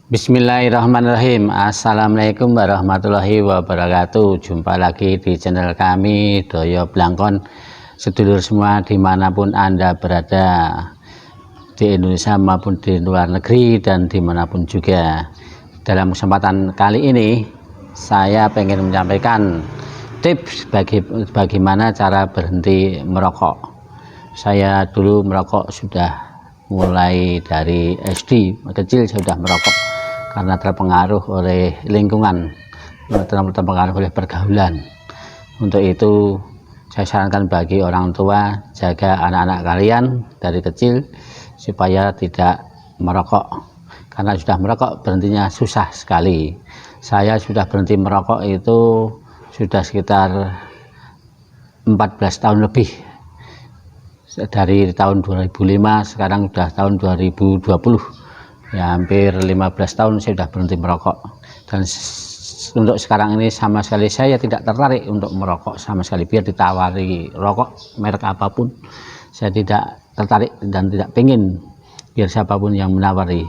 Bismillahirrahmanirrahim. Assalamualaikum warahmatullahi wabarakatuh. Jumpa lagi di channel kami Doyo Blangkon. Sedulur semua dimanapun Anda berada, di Indonesia maupun di luar negeri dan dimanapun juga. Dalam kesempatan kali ini saya ingin menyampaikan tips bagaimana cara berhenti merokok. Saya dulu merokok sudah mulai dari SD kecil, sudah merokok karena terpengaruh oleh lingkungan, terpengaruh oleh pergaulan. Untuk itu saya sarankan bagi orang tua, jaga anak-anak kalian dari kecil supaya tidak merokok, karena sudah merokok berhentinya susah sekali. Saya sudah berhenti merokok itu sudah sekitar 14 tahun lebih, dari tahun 2005, sekarang sudah tahun 2020 ya, hampir 15 tahun saya sudah berhenti merokok. Dan untuk sekarang ini sama sekali saya tidak tertarik untuk merokok sama sekali. Biar ditawari rokok merek apapun, saya tidak tertarik dan tidak pengen. Biar siapapun yang menawari,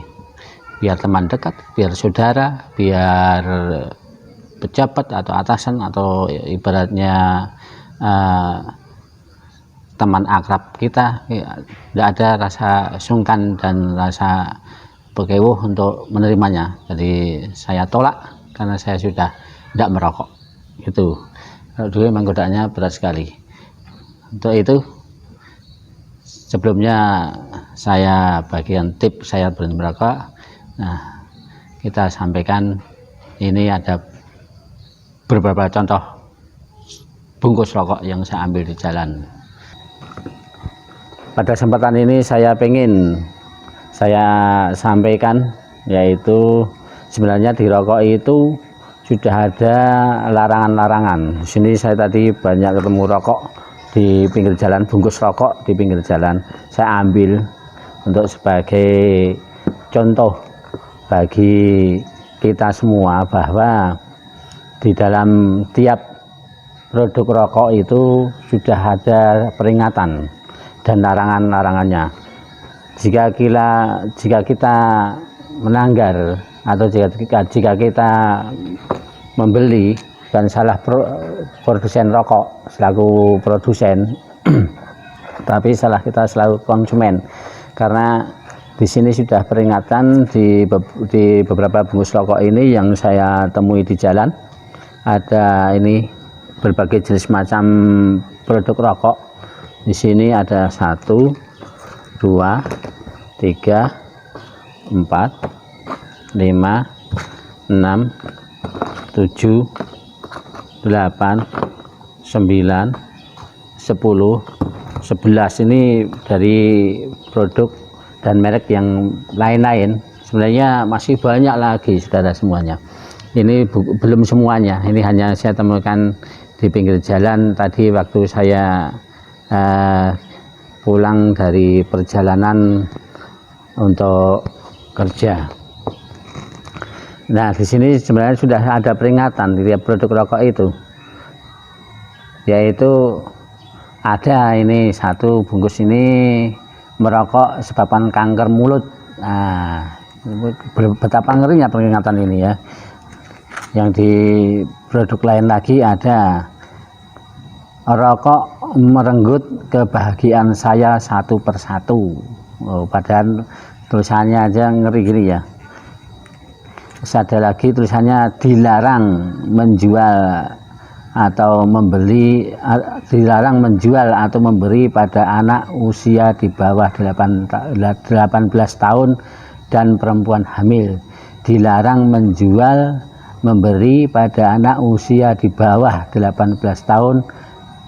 biar teman dekat, biar saudara, biar pejabat atau atasan, atau ibaratnya teman akrab kita, tidak ada rasa sungkan dan rasa bekewuh untuk menerimanya. Jadi saya tolak karena saya sudah tidak merokok. Itu kalau dulu memang godaannya berat sekali. Untuk itu sebelumnya saya bagian tips saya berhenti merokok. Nah, kita sampaikan, ini ada beberapa contoh bungkus rokok yang saya ambil di jalan. Pada kesempatan ini saya sampaikan, yaitu sebenarnya di rokok itu sudah ada larangan-larangan. Di sini saya tadi banyak ketemu rokok di pinggir jalan, bungkus rokok di pinggir jalan. Saya ambil untuk sebagai contoh bagi kita semua bahwa di dalam tiap produk rokok itu sudah ada peringatan dan larangan-larangannya. Jika kita melanggar atau jika kita membeli dan salah produsen rokok selaku produsen tapi salah kita selaku konsumen, karena di sini sudah peringatan di beberapa bungkus rokok ini yang saya temui di jalan. Ada ini berbagai jenis macam produk rokok. Di sini ada 1, 2, 3, 4, 5, 6, 7, 8, 9, 10, 11, ini dari produk dan merek yang lain-lain. Sebenarnya masih banyak lagi, saudara semuanya. Ini belum semuanya, ini hanya saya temukan di pinggir jalan tadi waktu saya pulang dari perjalanan untuk kerja. Nah, di sini sebenarnya sudah ada peringatan di tiap produk rokok itu, yaitu ada ini 1 bungkus ini merokok sebabkan kanker mulut. Nah, betapa ngerinya peringatan ini ya. Yang di produk lain lagi ada rokok merenggut kebahagiaan saya satu persatu. Padahal tulisannya aja ngeri gini ya. Terus ada lagi tulisannya dilarang menjual atau membeli, dilarang menjual atau memberi pada anak usia di bawah 18 tahun dan perempuan hamil. Dilarang menjual, memberi pada anak usia di bawah 18 tahun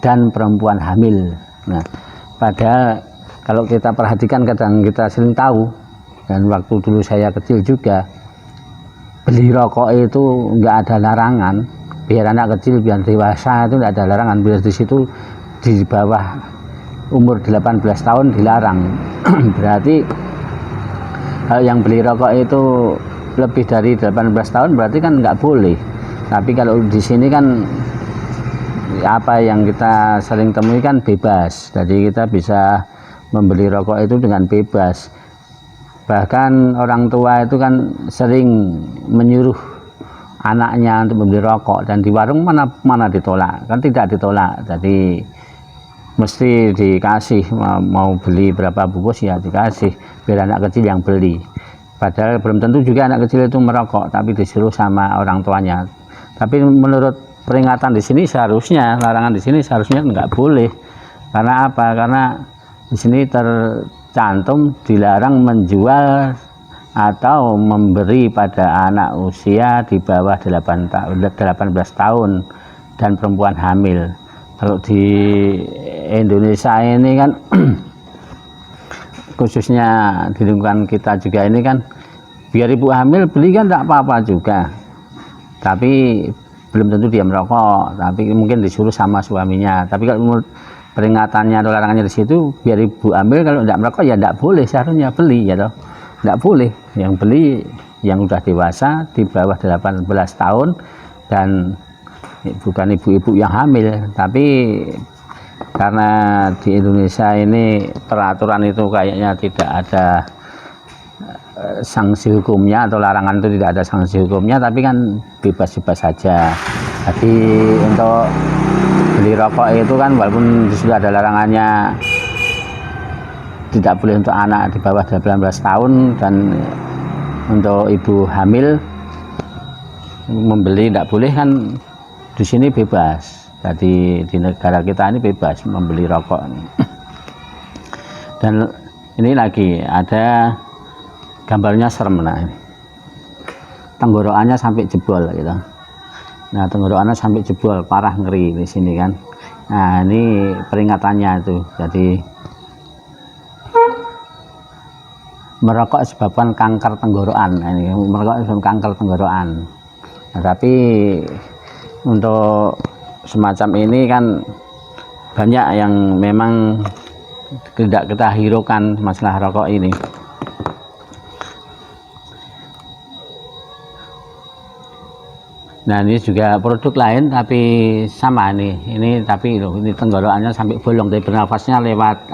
dan perempuan hamil. Nah, padahal kalau kita perhatikan, kadang kita sering tahu, dan waktu dulu saya kecil juga, beli rokok itu enggak ada larangan. Biar anak kecil, biar dewasa itu enggak ada larangan. Biar di situ di bawah umur 18 tahun dilarang. Berarti kalau yang beli rokok itu lebih dari 18 tahun berarti kan enggak boleh. Tapi kalau di sini kan apa yang kita sering temui kan bebas, jadi kita bisa membeli rokok itu dengan bebas. Bahkan orang tua itu kan sering menyuruh anaknya untuk membeli rokok, dan di warung mana ditolak, kan tidak ditolak. Jadi mesti dikasih, mau beli berapa bungkus ya dikasih, biar anak kecil yang beli. Padahal belum tentu juga anak kecil itu merokok, tapi disuruh sama orang tuanya. Tapi menurut peringatan di sini seharusnya, larangan di sini seharusnya nggak boleh. Karena apa? Karena di sini tercantum dilarang menjual atau memberi pada anak usia di bawah 18 tahun dan perempuan hamil. Kalau di Indonesia ini kan khususnya di lingkungan kita juga ini kan, biar ibu hamil beli kan tidak apa-apa juga, tapi belum tentu dia merokok, tapi mungkin disuruh sama suaminya. Tapi kalau menurut peringatannya atau larangannya di situ, biar ibu hamil kalau tidak merokok ya tidak boleh, seharusnya beli ya toh. Tidak boleh, yang beli yang sudah dewasa di bawah 18 tahun dan bukan ibu-ibu yang hamil. Tapi karena di Indonesia ini peraturan itu kayaknya tidak ada sanksi hukumnya, atau larangan itu tidak ada sanksi hukumnya, tapi kan bebas-bebas saja. Jadi untuk beli rokok itu kan walaupun sudah ada larangannya, tidak boleh untuk anak di bawah 18 tahun, dan untuk ibu hamil membeli tidak boleh, kan di sini bebas. Jadi di negara kita ini bebas membeli rokok. Dan ini lagi ada gambarnya serem, nah tenggorokannya sampai jebol gitu. Nah tenggorokannya sampai jebol, parah, ngeri di sini kan. Nah ini peringatannya itu. Jadi merokok sebabkan kanker tenggorokan. Nah, ini merokok sebabkan kanker tenggorokan. Nah, tapi untuk semacam ini kan banyak yang memang tidak kita hiraukan masalah rokok ini. Nah ini juga produk lain tapi sama nih, ini tapi loh, ini tenggorokannya sampai bolong, dari bernafasnya lewat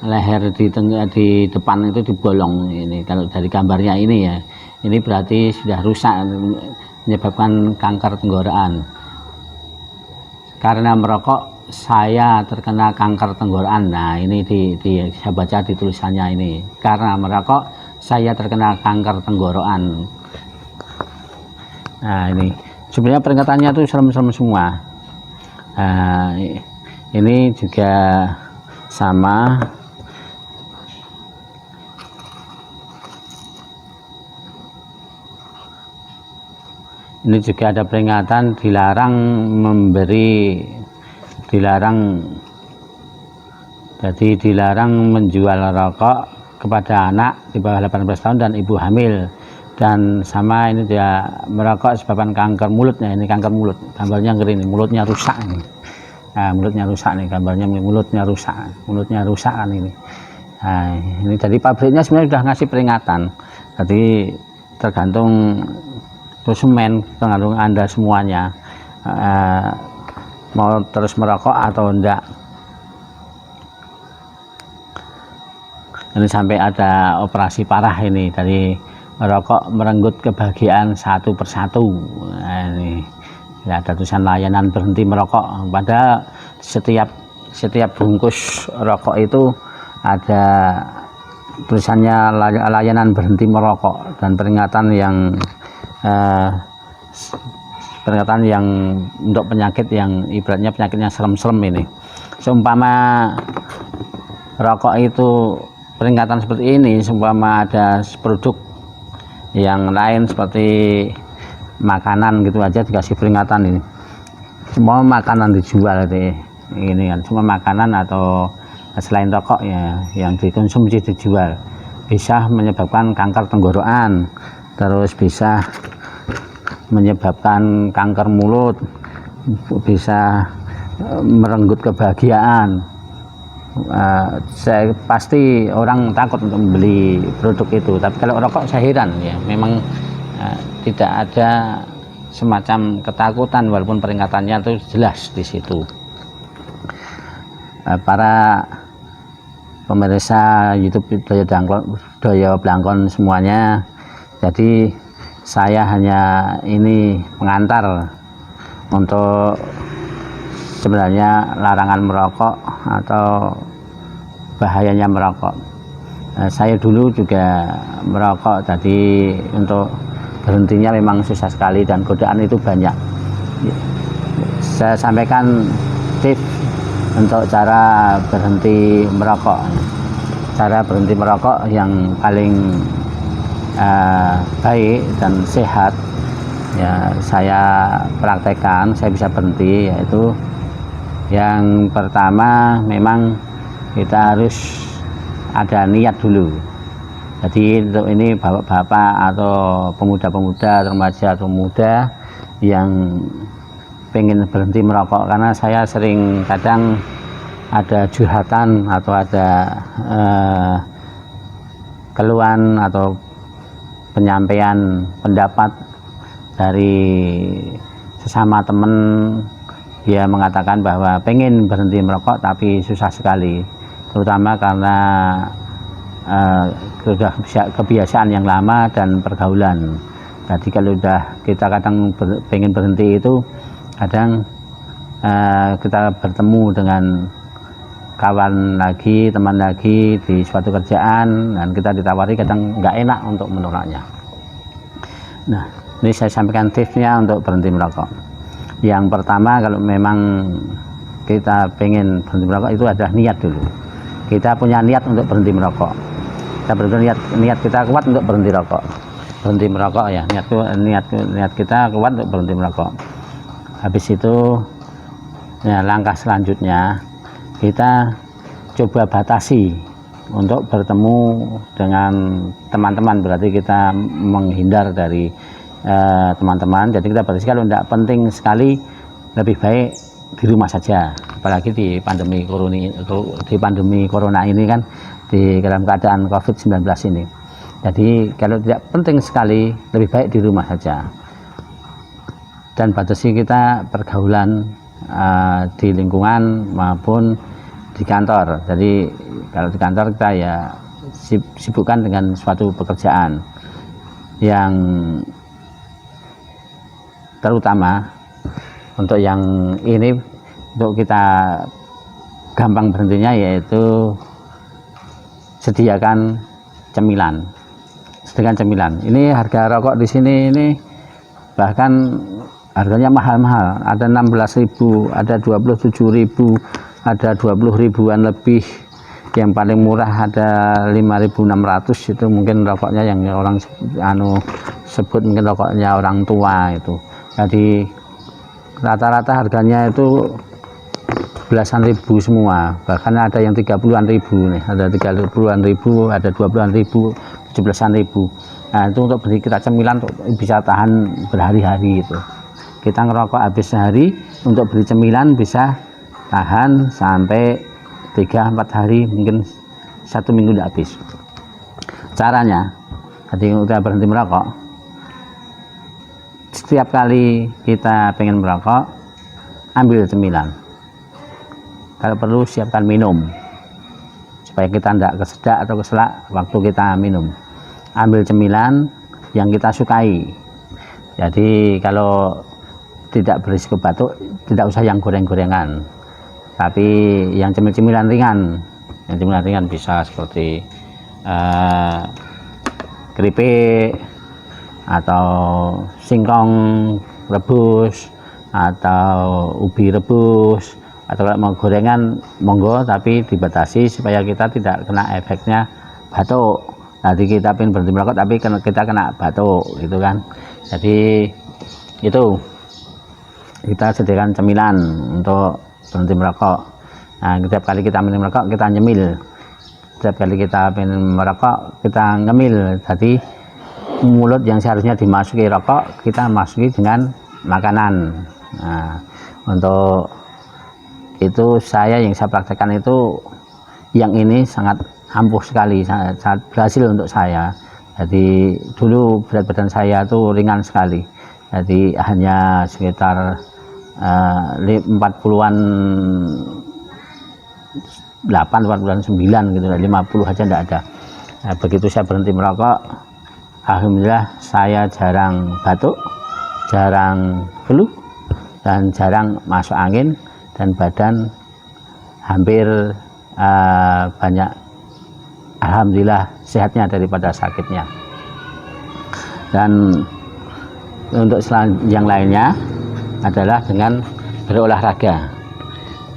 leher di depan itu dibolong. Ini kalau dari gambarnya ini ya, ini berarti sudah rusak, menyebabkan kanker tenggorokan. Karena merokok saya terkena kanker tenggorokan. Nah ini saya baca di tulisannya ini, karena merokok saya terkena kanker tenggorokan. Nah ini sebenarnya peringatannya tuh serem-serem semua. Nah, ini juga sama. Ini juga ada peringatan dilarang jadi dilarang menjual rokok kepada anak di bawah 18 tahun dan ibu hamil. Dan sama ini dia merokok sebabkan kanker mulut. Nah ini kanker mulut, gambarnya ngeri nih, mulutnya rusak nih. Nah, mulutnya rusak nih, gambarnya mulutnya rusak kan ini. Nah, ini dari pabriknya sebenarnya sudah ngasih peringatan. Jadi tergantung konsumen, tergantung Anda semuanya mau terus merokok atau enggak. Ini sampai ada operasi parah ini, dari merokok merenggut kebahagiaan satu persatu. Nah, ini ya, ada tulisan layanan berhenti merokok, padahal setiap bungkus rokok itu ada tulisannya layanan berhenti merokok, dan peringatan yang untuk penyakit yang ibaratnya penyakitnya serem-serem ini. Seumpama rokok itu peringatan seperti ini, seumpama ada produk yang lain seperti makanan gitu aja dikasih peringatan ini. Semua makanan dijual ini kan, semua makanan atau selain rokok ya yang dikonsumsi dijual, bisa menyebabkan kanker tenggorokan, terus bisa menyebabkan kanker mulut, bisa merenggut kebahagiaan. Saya pasti orang takut untuk membeli produk itu. Tapi kalau rokok saya heran ya, memang tidak ada semacam ketakutan, walaupun peringatannya itu jelas di situ. Para pemirsa YouTube Daya Blangkon semuanya. Jadi saya hanya ini pengantar untuk sebenarnya larangan merokok atau bahayanya merokok. Saya dulu juga merokok, jadi untuk berhentinya memang susah sekali dan godaan itu banyak. Saya sampaikan tips untuk cara berhenti merokok. Cara berhenti merokok yang paling baik dan sehat ya saya praktekkan, saya bisa berhenti, yaitu yang pertama memang kita harus ada niat dulu. Jadi untuk ini bapak-bapak atau pemuda-pemuda, remaja atau muda yang pengen berhenti merokok, karena saya sering kadang ada curhatan atau ada keluhan atau penyampaian pendapat dari sesama teman, dia mengatakan bahwa pengen berhenti merokok tapi susah sekali, terutama karena sudah kebiasaan yang lama dan pergaulan. Jadi kalau udah kita kadang pengen berhenti itu kadang kita bertemu dengan kawan lagi, teman lagi di suatu kerjaan, dan kita ditawari kadang nggak enak untuk menolaknya. Nah, ini saya sampaikan tipsnya untuk berhenti merokok. Yang pertama, kalau memang kita pengen berhenti merokok itu adalah niat dulu. Kita punya niat untuk berhenti merokok. Kita niat kita kuat untuk berhenti merokok ya. Niat kita kuat untuk berhenti merokok. Habis itu ya, langkah selanjutnya kita coba batasi untuk bertemu dengan teman-teman, berarti kita menghindar dari teman-teman. Jadi kita batasi, kalau tidak penting sekali lebih baik di rumah saja, apalagi di pandemi corona ini kan, di dalam keadaan COVID-19 ini. Jadi kalau tidak penting sekali lebih baik di rumah saja, dan batasi kita pergaulan di lingkungan maupun di kantor. Jadi kalau di kantor kita ya sibukkan dengan suatu pekerjaan yang terutama untuk yang ini, untuk kita gampang berhentinya, yaitu sediakan cemilan. Ini harga rokok di sini ini bahkan harganya mahal-mahal, ada 16.000, ada 27.000, ada 20 ribuan lebih. Yang paling murah ada 5.600, itu mungkin rokoknya yang orang sebut mungkin rokoknya orang tua itu. Jadi rata-rata harganya itu belasan ribu semua, bahkan ada yang 30-an ribu nih, ada 30-an ribu, ada 20-an ribu, 17-an ribu. Nah, itu untuk beli kita cemilan untuk bisa tahan berhari-hari itu. Kita ngerokok habis sehari, untuk beli cemilan bisa tahan sampai 3-4 hari, mungkin 1 minggu udah habis. Caranya, jadi udah berhenti merokok, setiap kali kita pengen merokok, ambil cemilan. Kalau perlu siapkan minum, supaya kita tidak kesedak atau keselak waktu kita minum. Ambil cemilan yang kita sukai. Jadi kalau tidak berisiko batuk, tidak usah yang goreng-gorengan, tapi yang cemil-cemilan ringan. Yang cemilan ringan bisa seperti keripik atau singkong rebus atau ubi rebus. Atau kalau mau gorengan monggo, tapi dibatasi supaya kita tidak kena efeknya batuk. Nanti kita pengen berhenti merokok tapi kita kena batuk gitu kan. Jadi itu kita sediakan cemilan untuk berhenti merokok. Nah, setiap kali kita minum merokok kita nyemil, setiap kali kita pengen merokok kita ngemil. Jadi mulut yang seharusnya dimasuki rokok kita masuki dengan makanan. Nah, untuk itu yang saya praktekkan itu, yang ini sangat ampuh sekali, sangat berhasil untuk saya. Jadi dulu berat badan saya itu ringan sekali, jadi hanya sekitar 40-an 8 bulan 9 gitu, 50 aja enggak ada. Nah, begitu saya berhenti merokok, alhamdulillah saya jarang batuk, jarang flu, dan jarang masuk angin, dan badan hampir banyak alhamdulillah sehatnya daripada sakitnya. Dan untuk yang lainnya adalah dengan berolahraga.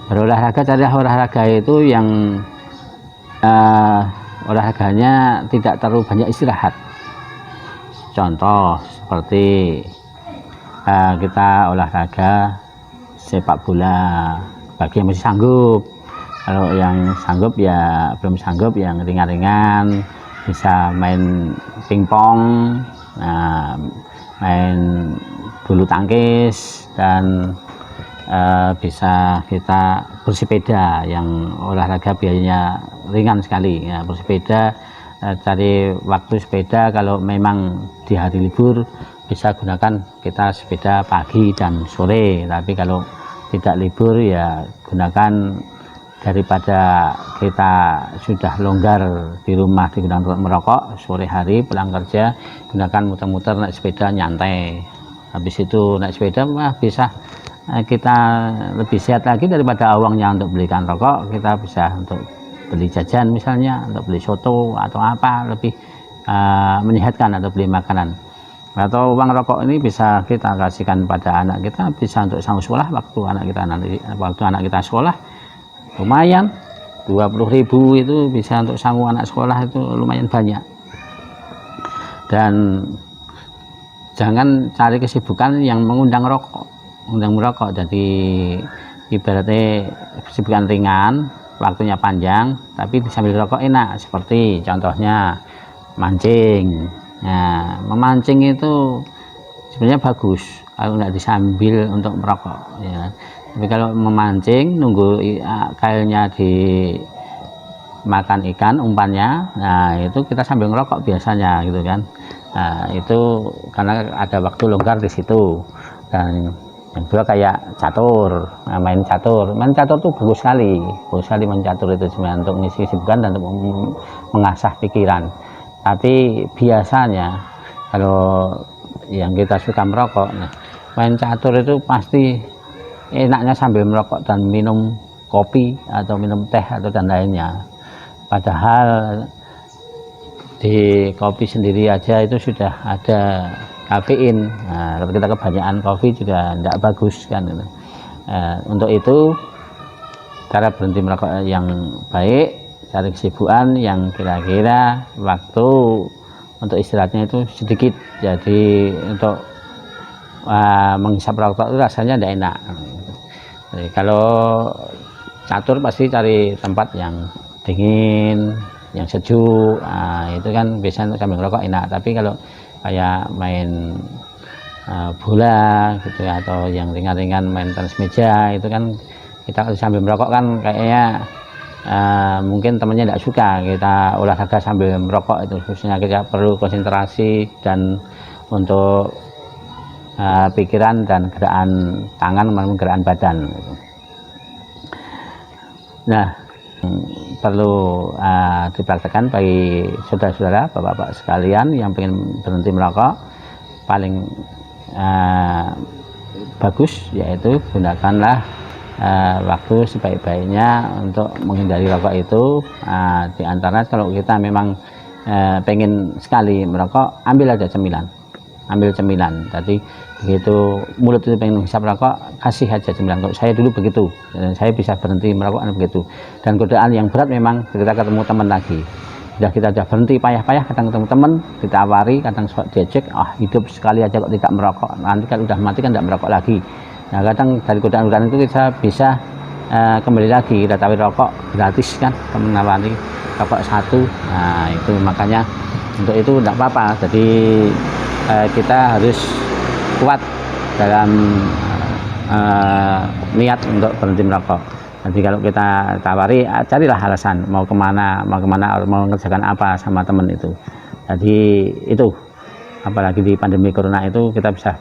Berolahraga, cari olahraga itu yang olahraganya tidak terlalu banyak istirahat. Contoh seperti kita olahraga sepak bola bagi yang masih sanggup. Kalau yang sanggup ya, belum sanggup yang ringan-ringan, bisa main pingpong, main bulu tangkis, dan bisa kita bersepeda yang olahraga biayanya ringan sekali ya. Bersepeda, cari waktu sepeda, kalau memang di hari libur bisa gunakan kita sepeda pagi dan sore, tapi kalau tidak libur ya gunakan, daripada kita sudah longgar di rumah digunakan untuk merokok, sore hari pulang kerja gunakan muter-muter naik sepeda nyantai. Habis itu naik sepeda bisa kita lebih sehat lagi daripada uangnya untuk belikan rokok. Kita bisa untuk beli jajan misalnya, untuk beli soto atau apa, lebih menyehatkan, atau beli makanan. Atau uang rokok ini bisa kita kasihkan pada anak kita, bisa untuk sanggup sekolah waktu anak kita sekolah. Lumayan 20.000 itu bisa untuk sanggup anak sekolah, itu lumayan banyak. Dan jangan cari kesibukan yang mengundang merokok. Jadi ibaratnya kesibukan ringan, waktunya panjang, tapi sambil rokok enak. Seperti contohnya mancing. Nah, memancing itu sebenarnya bagus kalau nggak disambil untuk merokok ya. Tapi kalau memancing nunggu kailnya dimakan ikan, umpannya, nah itu kita sambil ngerokok biasanya gitu kan. Nah, itu karena ada waktu longgar di situ. Dan yang kedua kayak catur, main catur tuh bagus sekali main catur itu sebenarnya untuk mengisi kesibukan dan untuk mengasah pikiran. Tapi biasanya kalau yang kita suka merokok, nah, main catur itu pasti enaknya sambil merokok dan minum kopi atau minum teh atau dan lainnya. Padahal di kopi sendiri aja itu sudah ada kafein. Nah, kalau kita kebanyakan kopi juga tidak bagus kan. Untuk itu cara berhenti merokok yang baik, cari kesibukan yang kira-kira waktu untuk istirahatnya itu sedikit. Jadi untuk menghisap rokok itu rasanya tidak enak. Jadi, kalau catur pasti cari tempat yang dingin, yang sejuk, itu kan biasanya sambil ngerokok enak. Tapi kalau kayak main bola gitu ya, atau yang ringan-ringan main tenis meja, itu kan kita sambil merokok kan kayaknya mungkin temannya tidak suka kita olahraga sambil merokok. Itu khususnya kita perlu konsentrasi dan untuk pikiran dan gerakan tangan maupun gerakan badan. Nah, perlu dipraktekkan bagi saudara-saudara, bapak-bapak sekalian yang ingin berhenti merokok. Paling bagus yaitu gunakanlah waktu sebaik-baiknya untuk menghindari rokok itu. Di antara kalau kita memang pengen sekali merokok, ambil aja cemilan. Tadi begitu mulut itu pengen menghisap rokok, kasih aja cemilan. Kalau saya dulu begitu, dan saya bisa berhenti merokok begitu. Dan godaan yang berat memang kita ketemu teman lagi, kita udah berhenti payah-payah, kadang ketemu teman, ditawari, kadang diajak, hidup sekali aja kok tidak merokok, nanti kalau udah mati kan tidak merokok lagi. Nah, kadang dari godaan-godaan itu kita bisa kembali lagi, kita tawari rokok gratis kan, teman nawari rokok 1. Nah, itu makanya untuk itu tidak apa-apa. Jadi kita harus kuat dalam niat untuk berhenti merokok. Jadi kalau kita tawari, carilah alasan mau kemana, mau mengerjakan apa sama teman itu. Jadi itu, apalagi di pandemi corona itu, kita bisa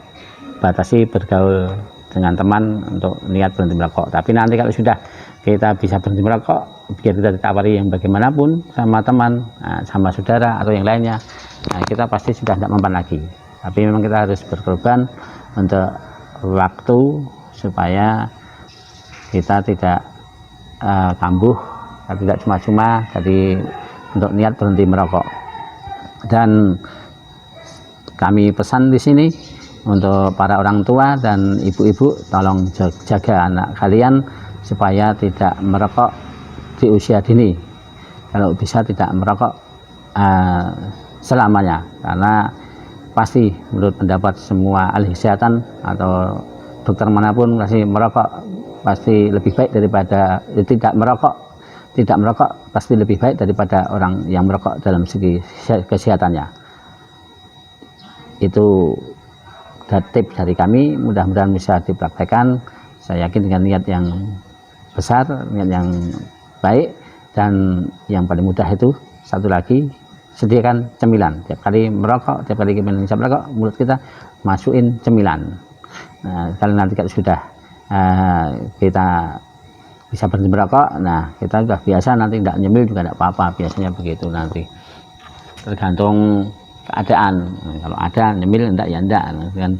batasi bergaul dengan teman untuk niat berhenti merokok. Tapi nanti kalau sudah kita bisa berhenti merokok, biar kita ditawari yang bagaimanapun sama teman, sama saudara atau yang lainnya, kita pasti sudah tidak mempan lagi. Tapi memang kita harus berkorban untuk waktu supaya kita tidak kambuh, tidak cuma-cuma jadi untuk niat berhenti merokok. Dan kami pesan di sini untuk para orang tua dan ibu-ibu, tolong jaga anak kalian supaya tidak merokok di usia dini. Kalau bisa tidak merokok selamanya, karena pasti menurut pendapat semua ahli kesehatan atau dokter manapun, pasti merokok pasti lebih baik daripada tidak merokok. Tidak merokok pasti lebih baik daripada orang yang merokok dalam segi kesehatannya. Itu tips dari kami, mudah-mudahan bisa dipraktekkan. Saya yakin dengan niat yang besar, niat yang baik, dan yang paling mudah itu satu lagi, sediakan cemilan. Tiap kali merokok, tiap kali kita bisa merokok, mulut kita masukin cemilan. Nah, kalau nanti sudah kita bisa berhenti merokok, nah kita sudah biasa, nanti tidak nyemil juga tidak apa-apa, biasanya begitu. Nanti tergantung keadaan, kalau ada nyemil, enggak ya enggak kan.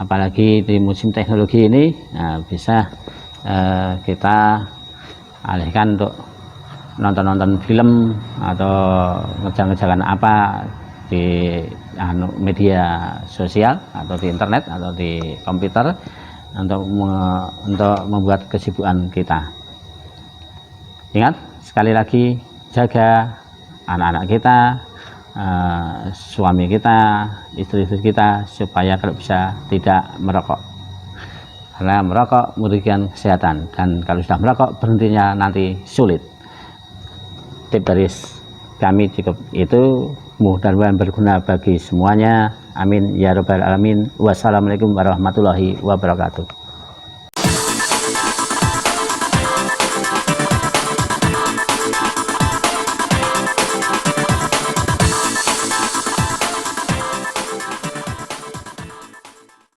Apalagi di musim teknologi ini, nah, bisa kita alihkan untuk nonton-nonton film atau ngejar-ngejaran apa di media sosial atau di internet atau di komputer untuk membuat kesibukan kita. Ingat, sekali lagi, jaga anak-anak kita, suami kita, istri-istri kita, supaya kalau bisa tidak merokok. Karena merokok merugikan kesehatan, dan kalau sudah merokok berhentinya nanti sulit. Tips dari kami cukup itu, mudah-mudahan berguna bagi semuanya. Amin ya rabbal alamin. Wassalamualaikum warahmatullahi wabarakatuh.